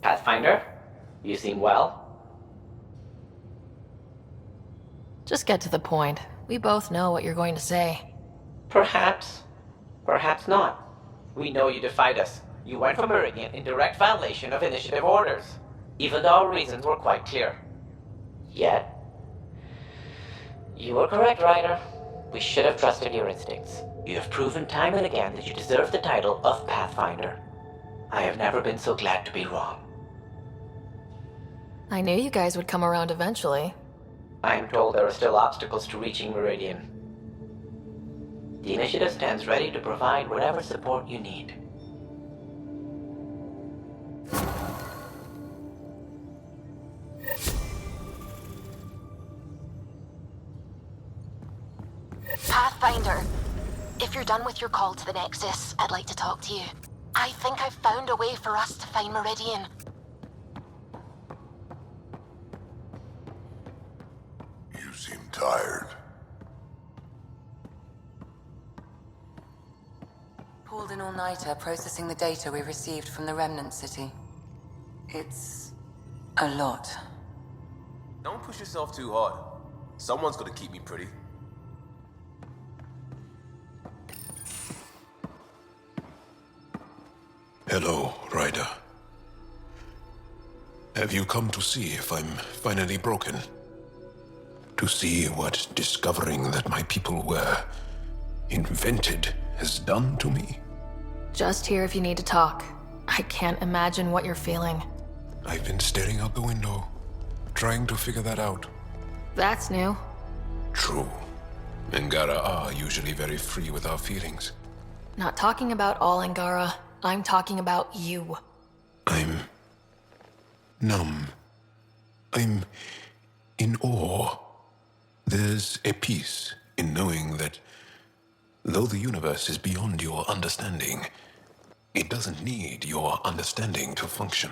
Pathfinder, you seem well. Just get to the point. We both know what you're going to say. Perhaps. Perhaps not. We know you defied us. You went for Meridian in direct violation of initiative orders, even though our reasons were quite clear. Yet, you were correct, Ryder. We should have trusted your instincts. You have proven time and again that you deserve the title of Pathfinder. I have never been so glad to be wrong. I knew you guys would come around eventually. I am told there are still obstacles to reaching Meridian. The initiative stands ready to provide whatever support you need. Pathfinder, if you're done with your call to the Nexus, I'd like to talk to you. I think I've found a way for us to find Meridian. You seem tired. Pulled an all-nighter processing the data we received from the Remnant City. It's a lot. Don't push yourself too hard. Someone's gotta keep me pretty. Hello, Ryder. Have you come to see if I'm finally broken? To see what discovering that my people were invented has done to me? Just here if you need to talk. I can't imagine what you're feeling. I've been staring out the window, trying to figure that out. That's new. True. Angara are usually very free with our feelings. Not talking about all Angara. I'm talking about you. I'm numb. I'm in awe. There's a peace in knowing that though the universe is beyond your understanding, it doesn't need your understanding to function.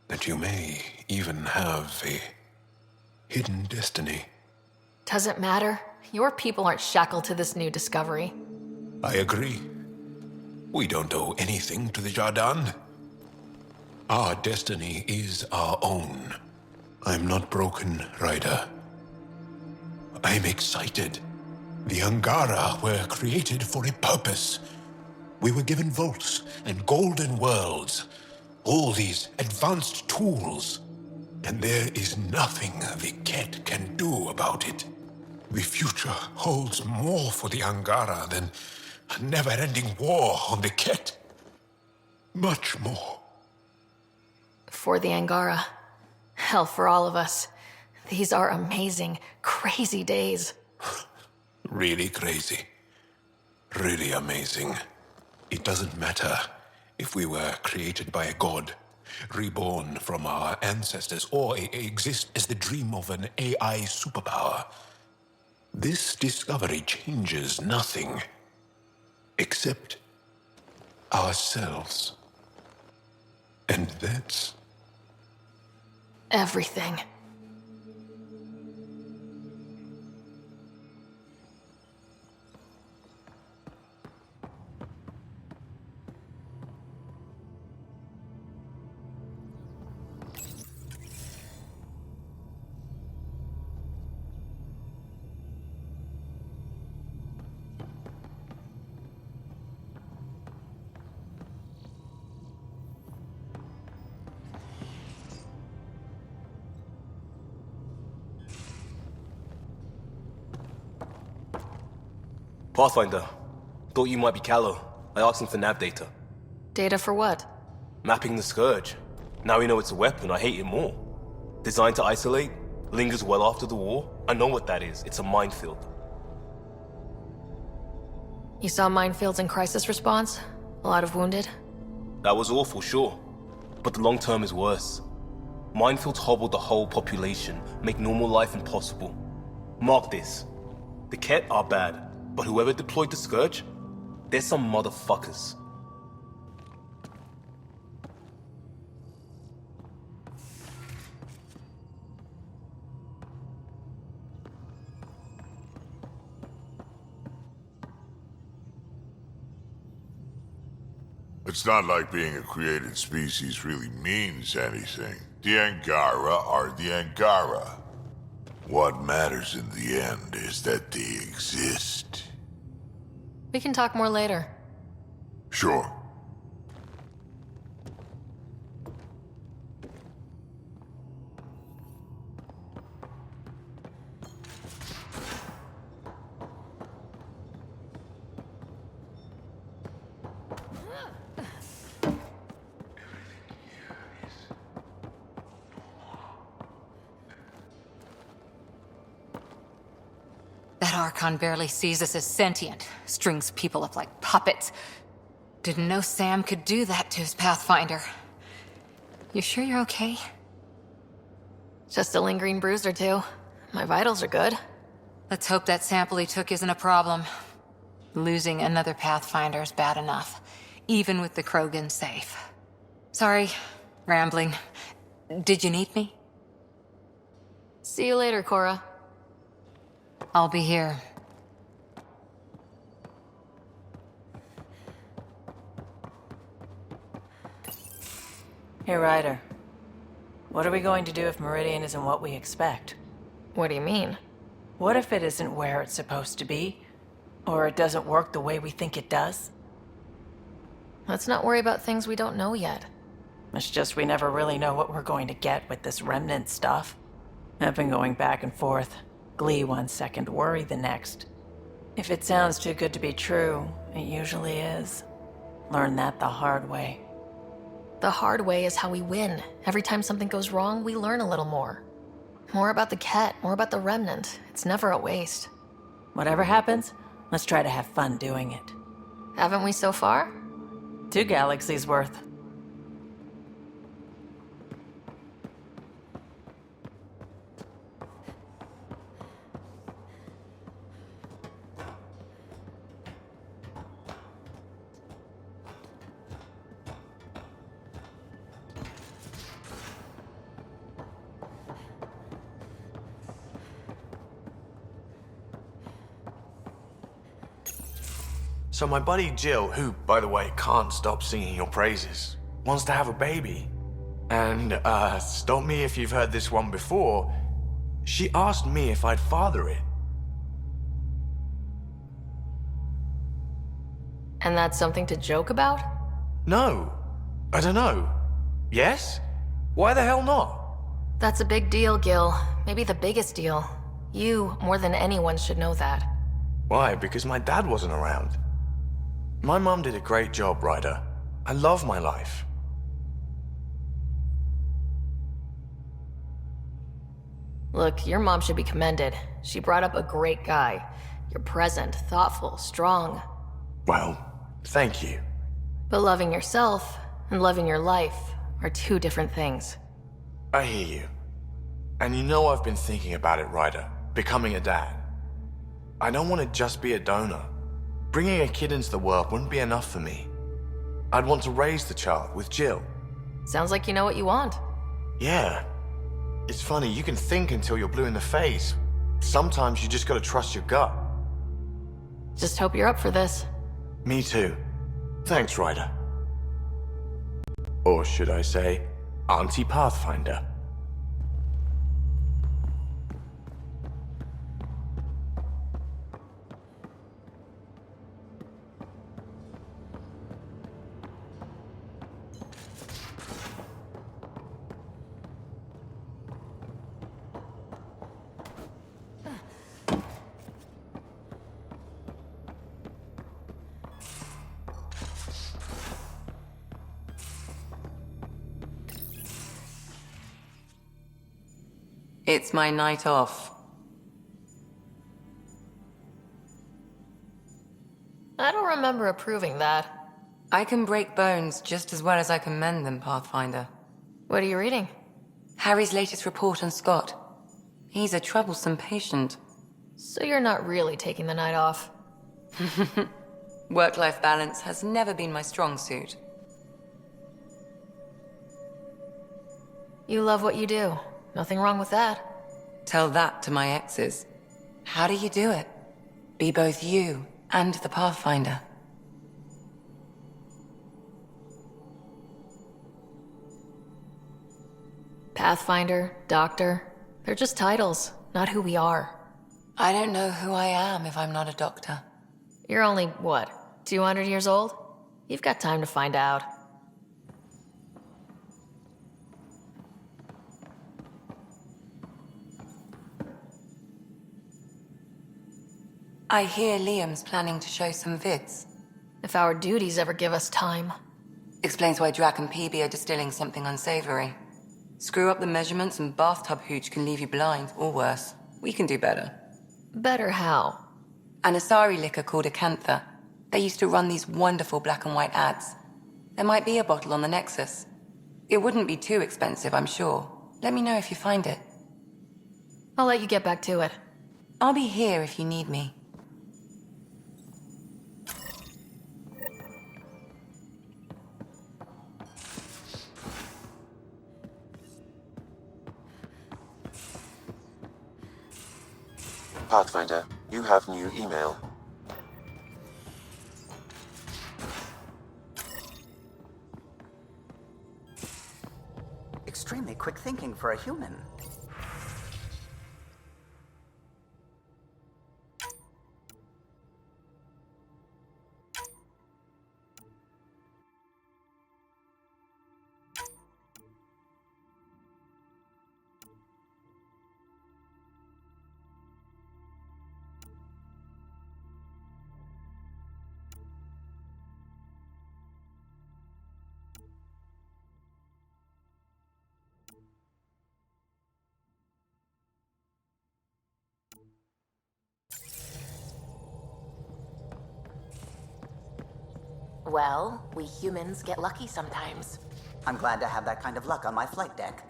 That you may even have a hidden destiny. Doesn't matter. Your people aren't shackled to this new discovery. I agree. We don't owe anything to the Jardin. Our destiny is our own. I'm not broken, Ryder. I'm excited. The Angara were created for a purpose. We were given vaults and golden worlds. All these advanced tools. And there is nothing the Ket can do about it. The future holds more for the Angara than a never-ending war on the Ket. Much more. For the Angara. Hell, for all of us. These are amazing, crazy days. Really crazy. Really amazing. It doesn't matter if we were created by a god, reborn from our ancestors, or exist as the dream of an AI superpower. This discovery changes nothing. Except ourselves. And that's Everything. Pathfinder, thought you might be Callow. I asked him for nav data. Data for what? Mapping the Scourge. Now we know it's a weapon, I hate it more. Designed to isolate, lingers well after the war. I know what that is. It's a minefield. You saw minefields in crisis response? A lot of wounded? That was awful, sure. But the long term is worse. Minefields hobble the whole population, make normal life impossible. Mark this. The Ket are bad, but whoever deployed the Scourge, they're some motherfuckers. It's not like being a created species really means anything. The Angara are the Angara. What matters in the end is that they exist. We can talk more later. Sure. That Archon barely sees us as sentient, strings people up like puppets. Didn't know Sam could do that to his Pathfinder. You sure you're okay? Just a lingering bruise or two. My vitals are good. Let's hope that sample he took isn't a problem. Losing another Pathfinder is bad enough, even with the Krogan safe. Sorry, rambling. Did you need me? See you later, Cora. I'll be here. Hey, Ryder. What are we going to do if Meridian isn't what we expect? What do you mean? What if it isn't where it's supposed to be? Or it doesn't work the way we think it does? Let's not worry about things we don't know yet. It's just we never really know what we're going to get with this remnant stuff. I've been going back and forth. Glee one second, worry the next. If it sounds too good to be true, it usually is. Learn that the hard way. The hard way is how we win. Every time something goes wrong, we learn a little more. More about the Ket, more about the Remnant. It's never a waste. Whatever happens, let's try to have fun doing it. Haven't we so far? 2 galaxies worth. So my buddy Jill, who, by the way, can't stop singing your praises, wants to have a baby. And, stop me if you've heard this one before, she asked me if I'd father it. And that's something to joke about? No. I don't know. Yes? Why the hell not? That's a big deal, Gil. Maybe the biggest deal. You, more than anyone, should know that. Why? Because my dad wasn't around. My mom did a great job, Ryder. I love my life. Look, your mom should be commended. She brought up a great guy. You're present, thoughtful, strong. Well, thank you. But loving yourself and loving your life are 2 different things. I hear you. And you know I've been thinking about it, Ryder. Becoming a dad. I don't want to just be a donor. Bringing a kid into the world wouldn't be enough for me. I'd want to raise the child with Jill. Sounds like you know what you want. Yeah. It's funny, you can think until you're blue in the face. Sometimes you just gotta trust your gut. Just hope you're up for this. Me too. Thanks, Ryder. Or should I say, Auntie Pathfinder. It's my night off. I don't remember approving that. I can break bones just as well as I can mend them, Pathfinder. What are you reading? Harry's latest report on Scott. He's a troublesome patient. So you're not really taking the night off. Work-life balance has never been my strong suit. You love what you do. Nothing wrong with that. Tell that to my exes. How do you do it? Be both you and the Pathfinder. Pathfinder, Doctor, they're just titles, not who we are. I don't know who I am if I'm not a doctor. You're only, what, 200 years old? You've got time to find out. I hear Liam's planning to show some vids. If our duties ever give us time. Explains why Drac and PB are distilling something unsavory. Screw up the measurements and bathtub hooch can leave you blind, or worse. We can do better. Better how? An Asari liquor called Acantha. They used to run these wonderful black and white ads. There might be a bottle on the Nexus. It wouldn't be too expensive, I'm sure. Let me know if you find it. I'll let you get back to it. I'll be here if you need me. Pathfinder, you have new email. Extremely quick thinking for a human. Well, we humans get lucky sometimes. I'm glad to have that kind of luck on my flight deck.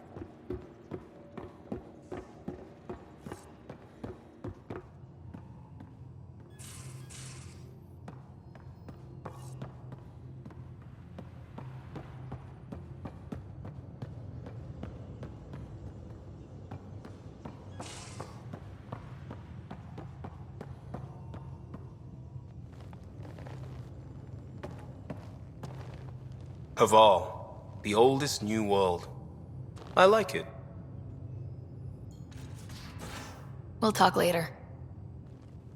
Haval, the oldest new world. I like it. We'll talk later.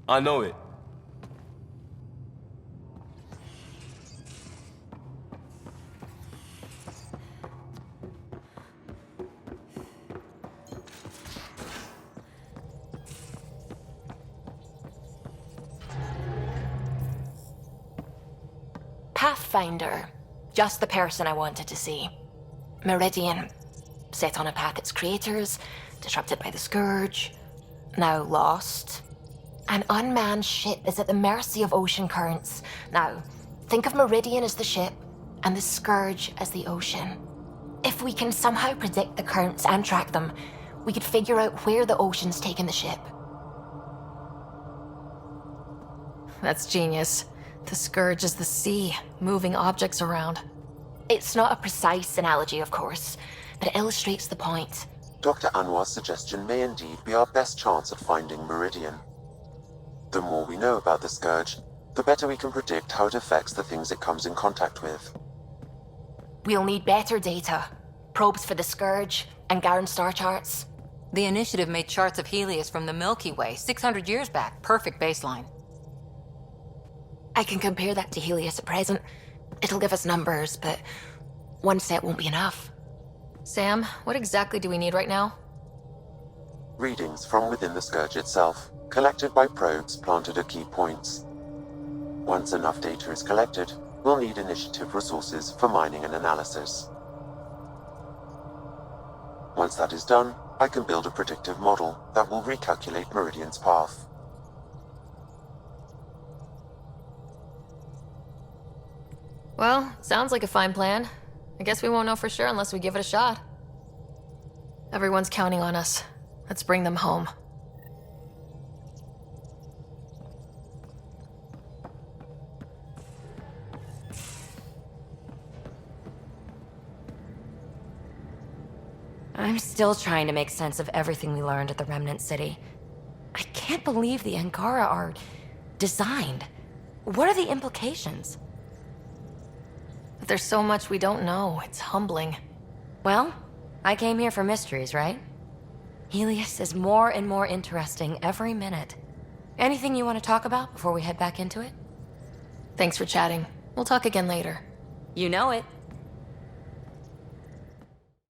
I know it. Pathfinder. Just the person I wanted to see. Meridian. Set on a path its creators, disrupted by the Scourge, now lost. An unmanned ship is at the mercy of ocean currents. Now, think of Meridian as the ship, and the Scourge as the ocean. If we can somehow predict the currents and track them, we could figure out where the ocean's taken the ship. That's genius. The Scourge is the sea, moving objects around. It's not a precise analogy, of course, but it illustrates the point. Dr. Anwar's suggestion may indeed be our best chance at finding Meridian. The more we know about the Scourge, the better we can predict how it affects the things it comes in contact with. We'll need better data. Probes for the Scourge, and Garen star charts. The Initiative made charts of Helios from the Milky Way 600 years back. Perfect baseline. I can compare that to Helios at present. It'll give us numbers, but one set won't be enough. Sam, what exactly do we need right now? Readings from within the Scourge itself, collected by probes planted at key points. Once enough data is collected, we'll need Initiative resources for mining and analysis. Once that is done, I can build a predictive model that will recalculate Meridian's path. Well, sounds like a fine plan. I guess we won't know for sure unless we give it a shot. Everyone's counting on us. Let's bring them home. I'm still trying to make sense of everything we learned at the Remnant City. I can't believe the Angara are designed. What are the implications? But there's so much we don't know. It's humbling. Well, I came here for mysteries, right? Helios is more and more interesting every minute. Anything you want to talk about before we head back into it? Thanks for chatting. We'll talk again later. You know it.